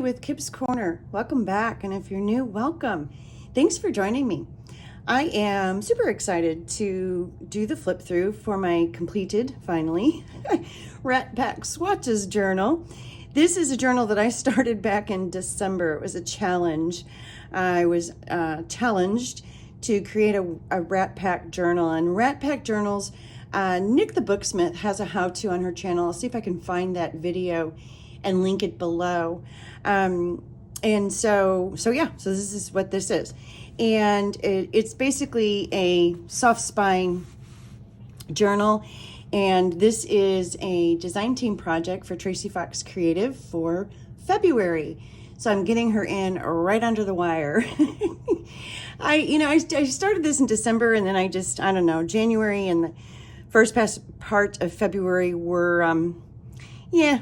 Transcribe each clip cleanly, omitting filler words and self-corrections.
with Kip's Corner. Welcome back, and if you're new, welcome. Thanks for joining me. I am super excited to do the flip through for my completed, finally, Rat Pack Swatches Journal. This is a journal that I started back in December. It was a challenge. I was challenged to create a Rat Pack journal, and Rat Pack journals, Nick the Booksmith has a how-to on her channel. I'll see if I can find that video and link it below. So this is what this is. And it's basically a soft spine journal. And this is a design team project for Tracie Foxy Creative for February. So I'm getting her in right under the wire. I started this in December, and then I don't know, January and the first part of February were,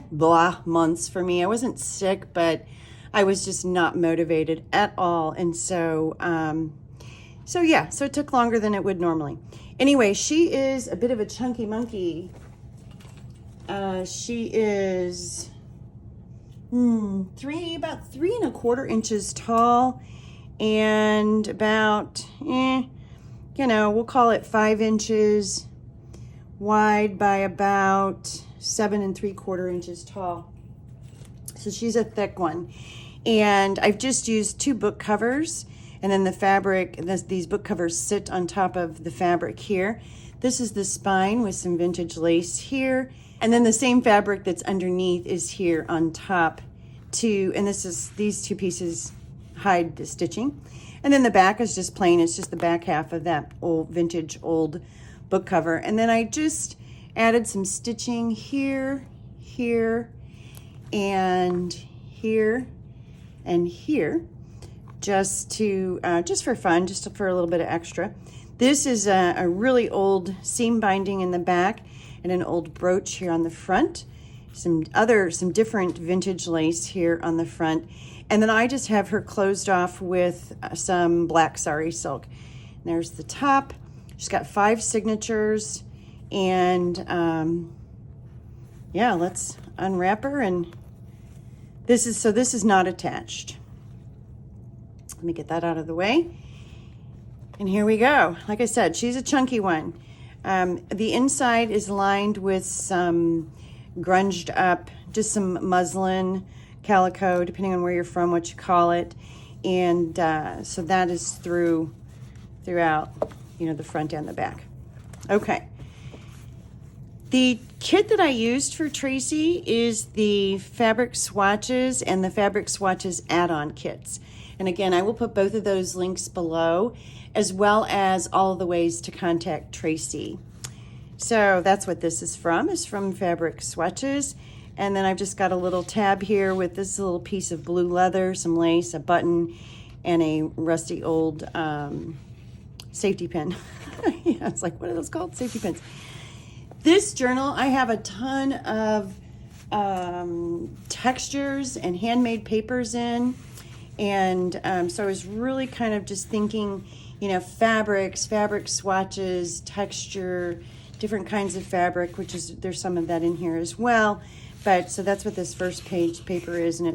blah months for me. I wasn't sick, but I was just not motivated at all. And so it took longer than it would normally. Anyway, she is a bit of a chunky monkey. She is about 3¼ inches tall and about, we'll call it 5 inches wide by about 7¾ inches tall. So she's a thick one. And I've just used 2 book covers, and then the fabric, these book covers sit on top of the fabric here. This is the spine with some vintage lace here. And then the same fabric that's underneath is here on top too. And these 2 pieces hide the stitching. And then the back is just plain. It's just the back half of that vintage old book cover. And then I just added some stitching here, and here, and here, just for fun, just for a little bit of extra. This is a really old seam binding in the back and an old brooch here on the front. Some different vintage lace here on the front. And then I just have her closed off with some black sari silk. And there's the top. She's got 5 signatures, and let's unwrap her. And this is not attached. Let me get that out of the way. And here we go. Like I said, she's a chunky one. The inside is lined with some grunged up, just some muslin, calico, depending on where you're from, what you call it. And so that is throughout, the front and the back. Okay. The kit that I used for Tracie is the Fabric Swatches and the Fabric Swatches add-on kits. And again, I will put both of those links below, as well as all of the ways to contact Tracie. So that's what this is from Fabric Swatches. And then I've just got a little tab here with this little piece of blue leather, some lace, a button, and a rusty old safety pin. Yeah, it's like, what are those called? Safety pins. This journal, I have a ton of textures and handmade papers in. And so I was really kind of just thinking, fabrics, fabric swatches, texture, different kinds of fabric, there's some of that in here as well. But so that's what this first page paper is, and I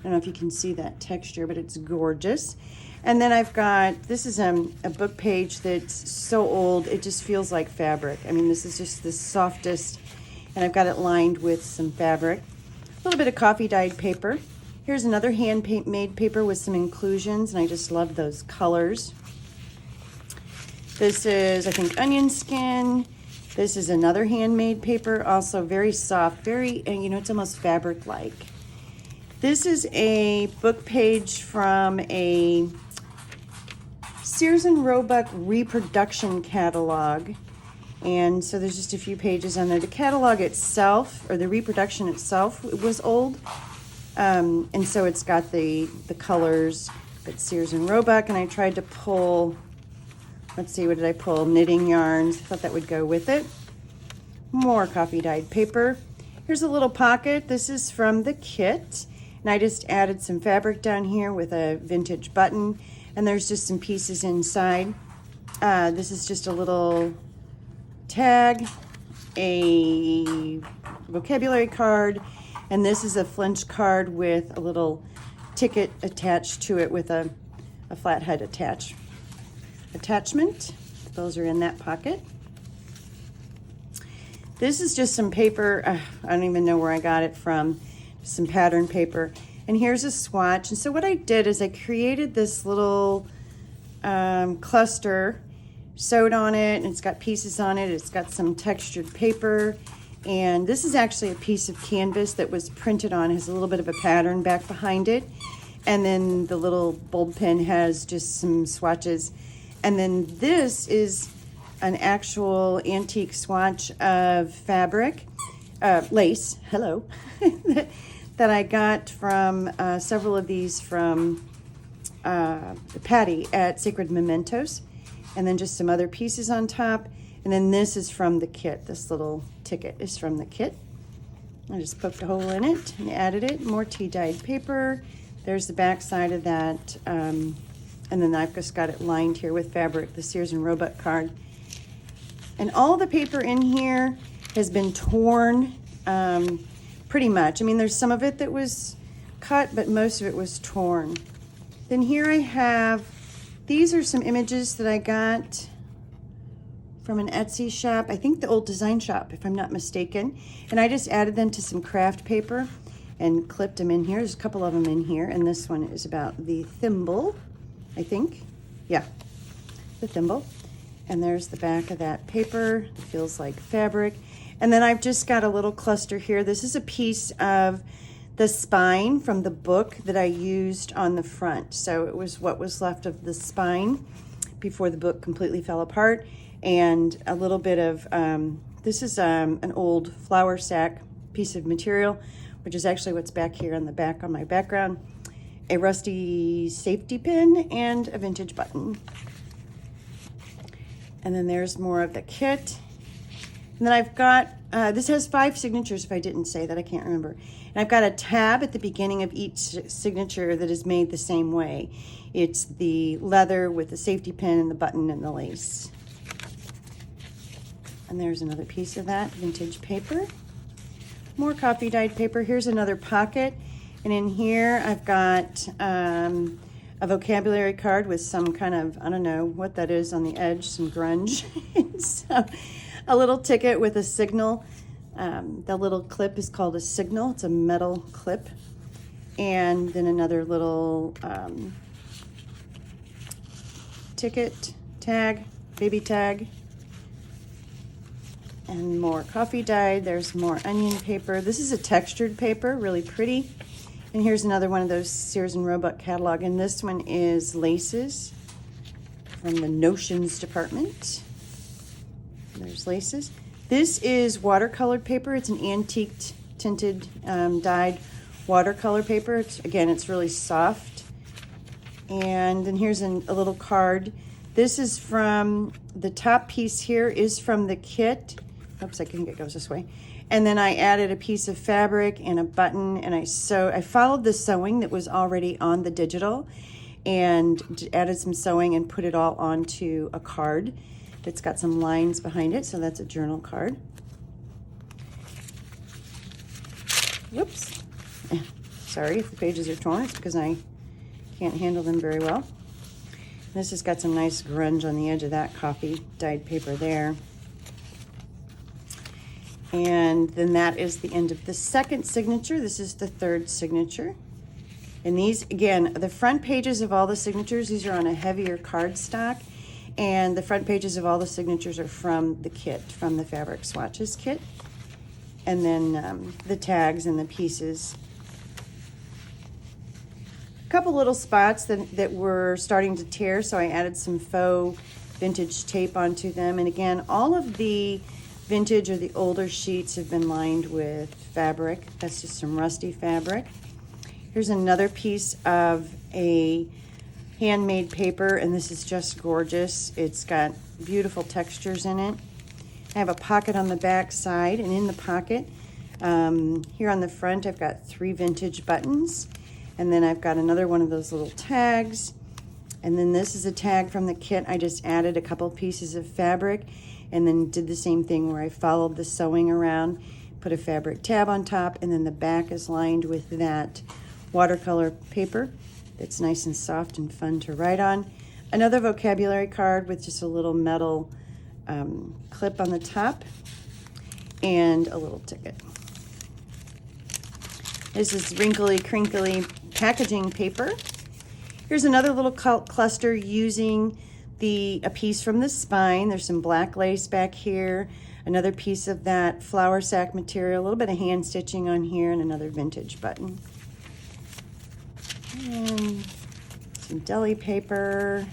don't know if you can see that texture, but it's gorgeous. And then I've got, this is a book page that's so old, it just feels like fabric. I mean, this is just the softest, and I've got it lined with some fabric. A little bit of coffee dyed paper. Here's another handmade paper with some inclusions, and I just love those colors. This is, I think, onion skin. This is another handmade paper, also very soft, very, it's almost fabric-like. This is a book page from a Sears and Roebuck reproduction catalog. And so there's just a few pages on there. The catalog itself, or the reproduction itself, was old. And so it's got the colors, but Sears and Roebuck, and I tried to pull, let's see, what did I pull? Knitting yarns. I thought that would go with it. More coffee dyed paper. Here's a little pocket. This is from the kit. And I just added some fabric down here with a vintage button. And there's just some pieces inside. This is just a little tag, a vocabulary card, and this is a flinch card with a little ticket attached to it with a flathead attachment. Those are in that pocket. This is just some paper. I don't even know where I got it from. Some pattern paper. And here's a swatch. And so what I did is I created this little cluster, sewed on it, and it's got pieces on it. It's got some textured paper. And this is actually a piece of canvas that was printed on. It has a little bit of a pattern back behind it. And then the little bulb pin has just some swatches. And then this is an actual antique swatch of fabric, lace, hello, that I got from several of these from Patty at Sacred Mementos. And then just some other pieces on top. And then this is from the kit. This little ticket is from the kit. I just poked a hole in it and added it. More tea-dyed paper. There's the back side of that. And then I've just got it lined here with fabric, the Sears and Roebuck card. And all the paper in here has been torn pretty much. I mean, there's some of it that was cut, but most of it was torn. Then here I have, these are some images that I got from an Etsy shop. I think the Old Design Shop, if I'm not mistaken. And I just added them to some craft paper and clipped them in here. There's a couple of them in here. And this one is about the thimble, I think. Yeah, the thimble. And there's the back of that paper. It feels like fabric. And then I've just got a little cluster here. This is a piece of the spine from the book that I used on the front. So it was what was left of the spine before the book completely fell apart. And a little bit of, this is an old flour sack piece of material, which is actually what's back here on the back on my background. A rusty safety pin and a vintage button. And then there's more of the kit. And then I've got, this has 5 signatures, if I didn't say that, I can't remember. And I've got a tab at the beginning of each signature that is made the same way. It's the leather with the safety pin and the button and the lace. And there's another piece of that, vintage paper. More coffee dyed paper. Here's another pocket. And in here I've got a vocabulary card with some kind of, I don't know what that is on the edge, some grunge. So, a little ticket with a signal. The little clip is called a signal. It's a metal clip. And then another little ticket, tag, baby tag. And more coffee dyed. There's more onion paper. This is a textured paper, really pretty. And here's another one of those Sears and Roebuck catalog. And this one is laces from the Notions department. There's laces. This is watercolored paper. It's an antique tinted dyed watercolor paper. It's really soft. And then here's a little card. This is from, the top piece here is from the kit. Oops, I think it goes this way. And then I added a piece of fabric and a button, and I followed the sewing that was already on the digital and added some sewing and put it all onto a card that's got some lines behind it. So that's a journal card. Whoops. Sorry if the pages are torn. It's because I can't handle them very well. This has got some nice grunge on the edge of that coffee dyed paper there. And then that is the end of the second signature. This is the third signature. And these, again, the front pages of all the signatures, these are on a heavier cardstock. And the front pages of all the signatures are from the kit, from the Fabric Swatches kit. And then the tags and the pieces. A couple little spots that were starting to tear, so I added some faux vintage tape onto them. And again, all of the vintage or the older sheets have been lined with fabric. That's just some rusty fabric. Here's another piece of a handmade paper, and this is just gorgeous. It's got beautiful textures in it. I have a pocket on the back side, and in the pocket, here on the front, I've got 3 vintage buttons, and then I've got another one of those little tags, and then this is a tag from the kit. I just added a couple pieces of fabric, and then did the same thing where I followed the sewing around, put a fabric tab on top, and then the back is lined with that watercolor paper that's nice and soft and fun to write on. Another vocabulary card with just a little metal clip on the top and a little ticket. This is wrinkly, crinkly packaging paper. Here's another little cluster using a piece from the spine. There's some black lace back here, another piece of that flour sack material, a little bit of hand stitching on here, and another vintage button. And some deli paper,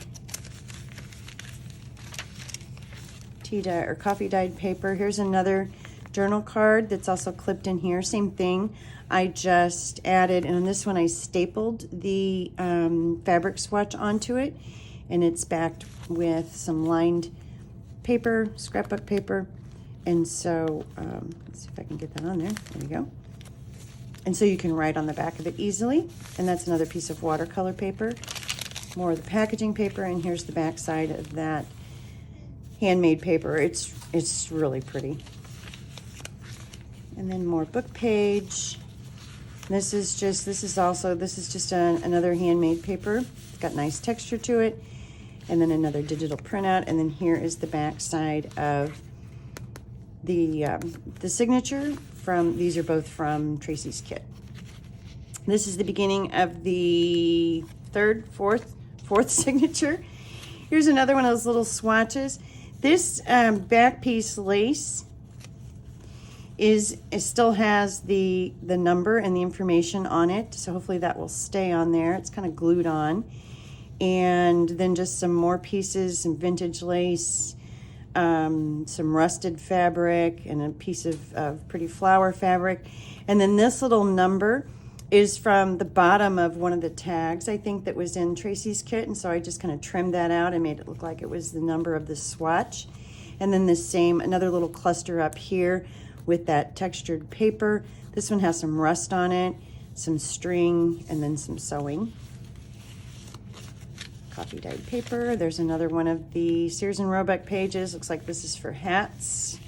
tea dye or coffee dyed paper. Here's another journal card that's also clipped in here. Same thing. I just added, and on this one I stapled the fabric swatch onto it, and it's backed with some lined paper, scrapbook paper. And so, let's see if I can get that on there. There we go. And so you can write on the back of it easily. And that's another piece of watercolor paper. More of the packaging paper, and here's the back side of that handmade paper. It's really pretty. And then more book page. This is just another handmade paper. It's got nice texture to it. And then another digital printout. And then here is the back side of the signature from, these are both from Tracie's kit. This is the beginning of the fourth signature. Here's another one of those little swatches. This back piece lace it still has the number and the information on it, so hopefully that will stay on there. It's kind of glued on. And then just some more pieces, some vintage lace, some rusted fabric, and a piece of pretty flower fabric. And then this little number is from the bottom of one of the tags, I think, that was in Tracie's kit, and so I just kind of trimmed that out and made it look like it was the number of the swatch. And then another little cluster up here with that textured paper. This one has some rust on it, some string, and then some sewing. Coffee dyed paper. There's another one of the Sears and Roebuck pages. Looks like this is for hats.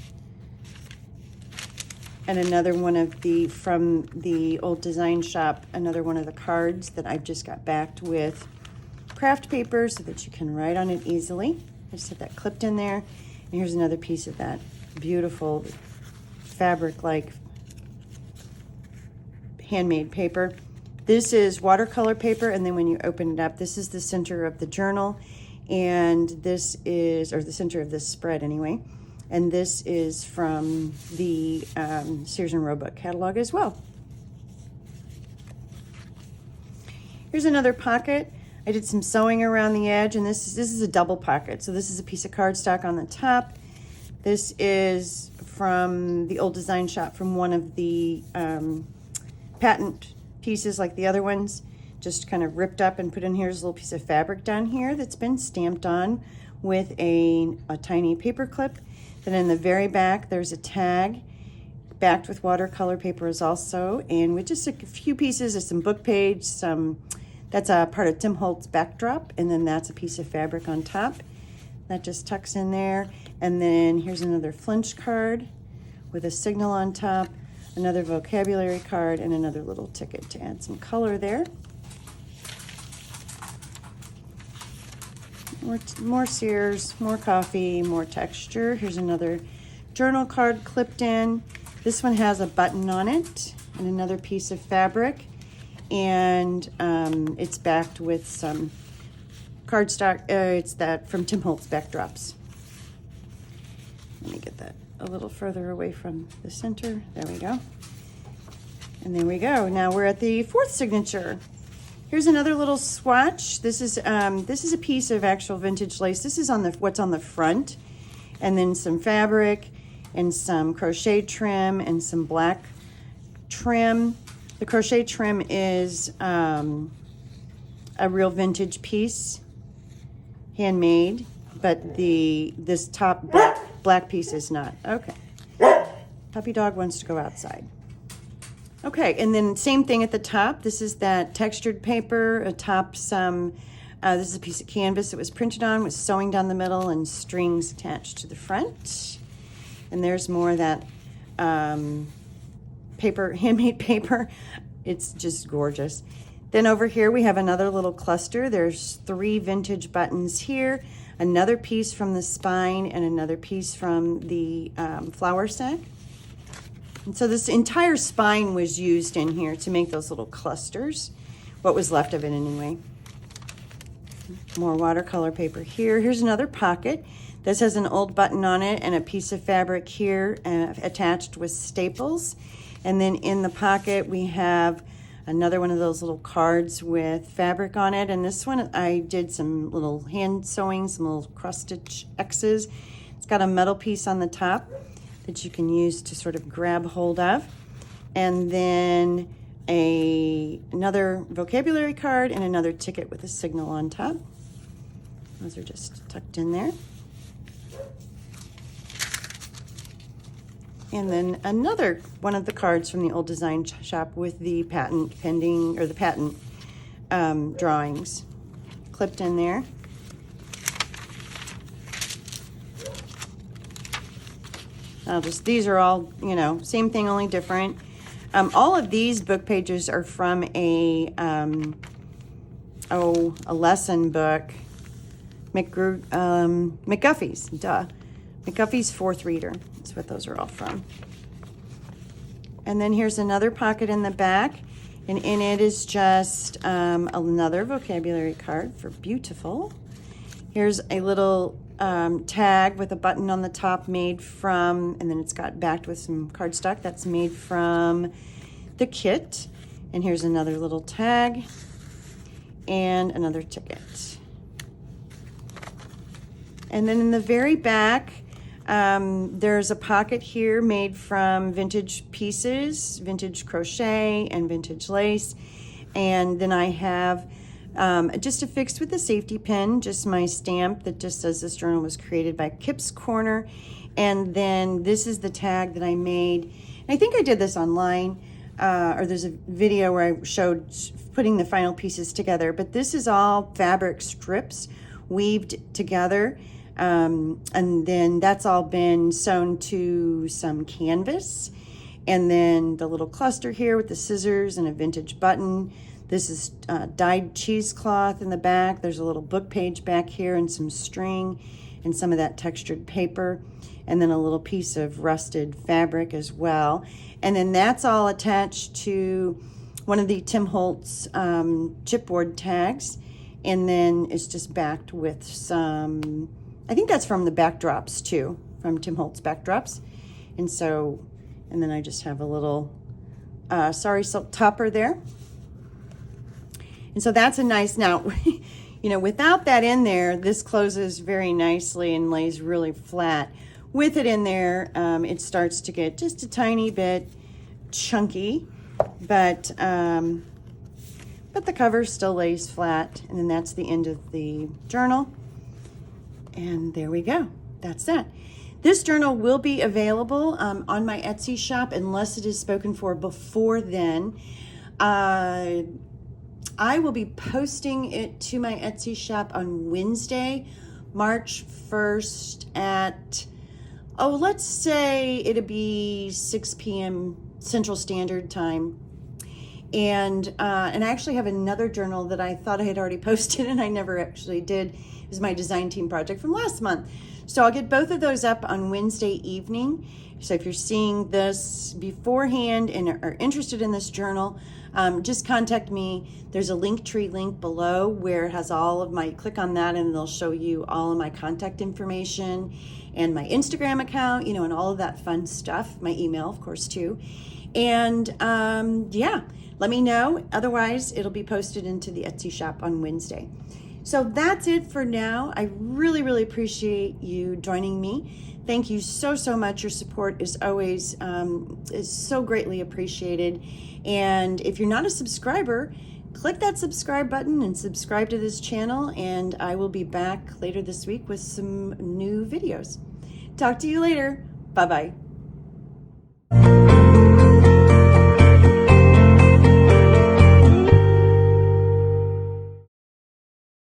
And another one of from the Old Design Shop, another one of the cards that I've just got backed with craft paper so that you can write on it easily. I just have that clipped in there. And here's another piece of that beautiful fabric-like handmade paper. This is watercolor paper, and then when you open it up, this is the center of the journal, and this is, or the center of this spread anyway, and this is from the Sears and Roebuck catalog as well. Here's another pocket. I did some sewing around the edge, and this is a double pocket. So this is a piece of cardstock on the top. This is from the Old Design Shop, from one of the patent pieces like the other ones, just kind of ripped up and put in. Here's a little piece of fabric down here that's been stamped on with a tiny paper clip. Then in the very back, there's a tag backed with watercolor papers also, and with just a few pieces of some book page, that's a part of Tim Holtz backdrop, and then that's a piece of fabric on top. That just tucks in there. And then here's another flinch card with a signal on top, another vocabulary card, and another little ticket to add some color there. More Sears, more coffee, more texture. Here's another journal card clipped in. This one has a button on it and another piece of fabric, and it's backed with some cardstock. It's that from Tim Holtz backdrops. Let me get that a little further away from the center. There we go. And there we go. Now we're at the fourth signature. Here's another little swatch. This is a piece of actual vintage lace. This is on what's on the front, and then some fabric and some crochet trim and some black trim. The crochet trim is a real vintage piece, handmade, but this top black piece is not. Okay. Puppy dog wants to go outside. Okay, and then same thing at the top. This is that textured paper atop some, this is a piece of canvas that was printed on with sewing down the middle and strings attached to the front. And there's more of that paper, handmade paper. It's just gorgeous. Then over here we have another little cluster. There's 3 vintage buttons here, another piece from the spine, and another piece from the flower set. And so this entire spine was used in here to make those little clusters, what was left of it anyway. More watercolor paper here. Here's another pocket. This has an old button on it and a piece of fabric here attached with staples. And then in the pocket we have another one of those little cards with fabric on it. And this one I did some little hand sewing, some little cross stitch X's. It's got a metal piece on the top that you can use to sort of grab hold of. And then another vocabulary card and another ticket with a signal on top. Those are just tucked in there. And then another one of the cards from the Old Design Shop with the patent pending, or the patent drawings clipped in there. These are all, you know, same thing, only different. All of these book pages are from a lesson book, McGuffey's, McGuffey's 4th Reader. That's what those are all from. And then here's another pocket in the back, and in it is just another vocabulary card for beautiful. Here's a little tag with a button on the top made from, and then it's got backed with some cardstock that's made from the kit. And here's another little tag and another ticket. And then in the very back, there's a pocket here made from vintage pieces, vintage crochet and vintage lace. And then I have just affixed with a safety pin, just my stamp that just says this journal was created by Kip's Corner. And then this is the tag that I made. And I think I did this online, or there's a video where I showed putting the final pieces together. But this is all fabric strips weaved together. And then that's all been sewn to some canvas. And then the little cluster here with the scissors and a vintage button. This is dyed cheesecloth in the back. There's a little book page back here and some string and some of that textured paper. And then a little piece of rusted fabric as well. And then that's all attached to one of the Tim Holtz chipboard tags. And then it's just backed with some, I think that's from the backdrops too, from Tim Holtz backdrops. And so, and then I just have a little sari silk topper there. And so that's a nice, now, you know, without that in there, this closes very nicely and lays really flat. With it in there, it starts to get just a tiny bit chunky, but the cover still lays flat. And then that's the end of the journal. And there we go. That's that. This journal will be available on my Etsy shop unless it is spoken for before then. I will be posting it to my Etsy shop on Wednesday, March 1st at, let's say it'll be 6 p.m. Central Standard Time. And I actually have another journal that I thought I had already posted and I never actually did. It was my design team project from last month. So I'll get both of those up on Wednesday evening. So if you're seeing this beforehand and are interested in this journal, just contact me. There's a Linktree link below where it has all of my, click on that and they'll show you all of my contact information and my Instagram account, you know, and all of that fun stuff. My email, of course, too. And yeah, let me know. Otherwise, it'll be posted into the Etsy shop on Wednesday. So that's it for now. I really, really appreciate you joining me. Thank you so, so much. Your support is always is so greatly appreciated. And if you're not a subscriber, click that subscribe button and subscribe to this channel. And I will be back later this week with some new videos. Talk to you later. Bye-bye.